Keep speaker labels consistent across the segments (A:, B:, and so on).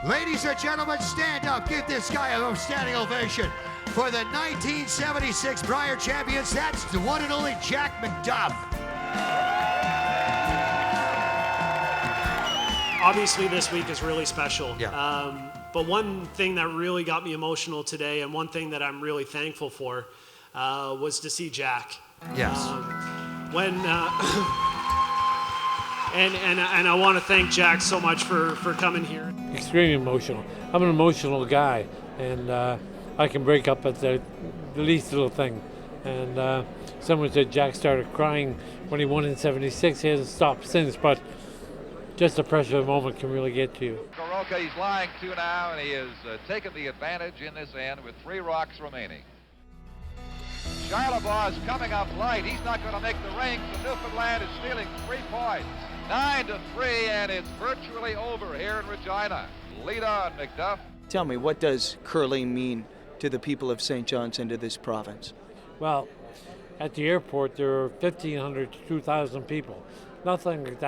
A: Ladies and gentlemen, stand up. Give this guy a standing ovation. For the 1976 Brier champions, that's the one and only Jack MacDuff.
B: Obviously, this week is really special.
A: Yeah.
B: But one thing that really got me emotional today, and one thing that I'm really thankful for, was to see Jack.
A: Yes.
B: And I want to thank Jack so much for coming here.
C: Extremely emotional. I'm an emotional guy, and I can break up at the least little thing. And someone said Jack started crying when he won in '76. He hasn't stopped since, but just the pressure of the moment can really get to you.
D: Soroka, he's lying to now, and he has taken the advantage in this end with 3 rocks remaining. Charlebois coming up light. He's not going to make the ring, so Newfoundland is stealing 3 points. 9-3, and it's virtually over here in Regina. Lead on, MacDuff.
E: Tell me, what does curling mean to the people of St. John's and to this province?
C: Well, at the airport there are 1,500 to 2,000 people. Nothing like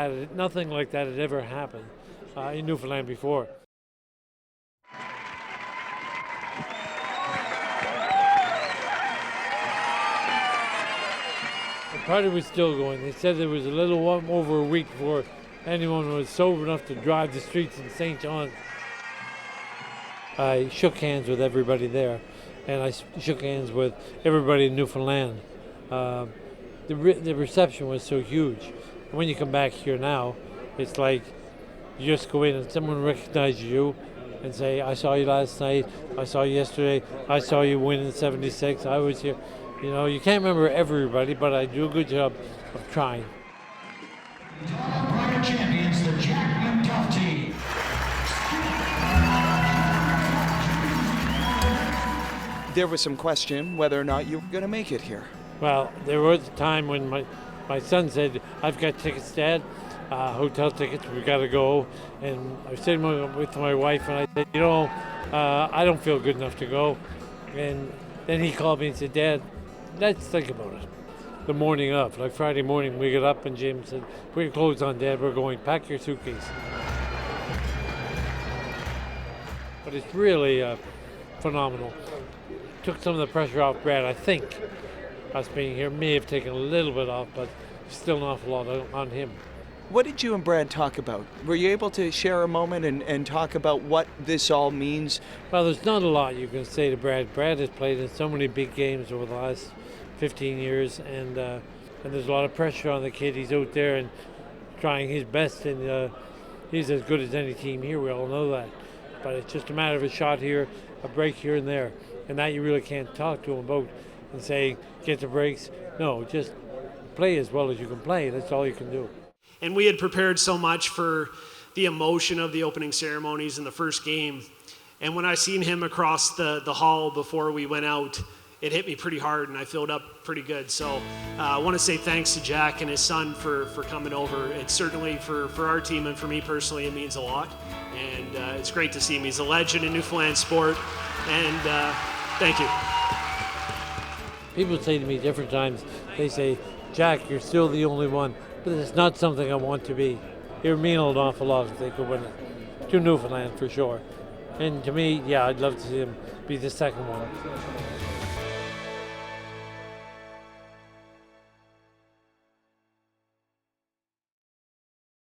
C: that had ever happened in Newfoundland before. The party was still going. They said there was a little over a week before anyone was sober enough to drive the streets in St. John's. I shook hands with everybody there, and I shook hands with everybody in Newfoundland. The reception was so huge. And when you come back here now, it's like you just go in and someone recognizes you and say, I saw you last night, I saw you yesterday, I saw you win in '76, I was here. You know, you can't remember everybody, but I do a good job of trying.
A: Brier champions, the Jack MacDuff team.
E: There was some question whether or not you were going to make it here.
C: Well, there was a time when my son said, I've got tickets, Dad, hotel tickets, we've got to go. And I was sitting with my wife and I said, you know, I don't feel good enough to go. And then he called me and said, Dad, let's think about it. The morning of, like Friday morning, we got up and Jim said, put your clothes on, Dad, we're going, pack your suitcase. But it's really phenomenal. Took some of the pressure off Brad, I think. Us being here may have taken a little bit off, but still an awful lot on him.
E: What did you and Brad talk about? Were you able to share a moment and talk about what this all means?
C: Well, there's not a lot you can say to Brad. Brad has played in so many big games over the last 15 years, and there's a lot of pressure on the kid. He's out there and trying his best, and he's as good as any team here. We all know that. But it's just a matter of a shot here, a break here and there, and that you really can't talk to him about and say, get the breaks. No, just play as well as you can play. That's all you can do.
B: And we had prepared so much for the emotion of the opening ceremonies in the first game. And when I seen him across the hall before we went out, it hit me pretty hard and I filled up pretty good. So I want to say thanks to Jack and his son for coming over. It's certainly for our team and for me personally, it means a lot. And it's great to see him. He's a legend in Newfoundland sport. And thank you.
C: People say to me different times, they say, Jack, you're still the only one. But it's not something I want to be. It would mean an awful lot if they could win it. To Newfoundland, for sure. And to me, yeah, I'd love to see him be the second one.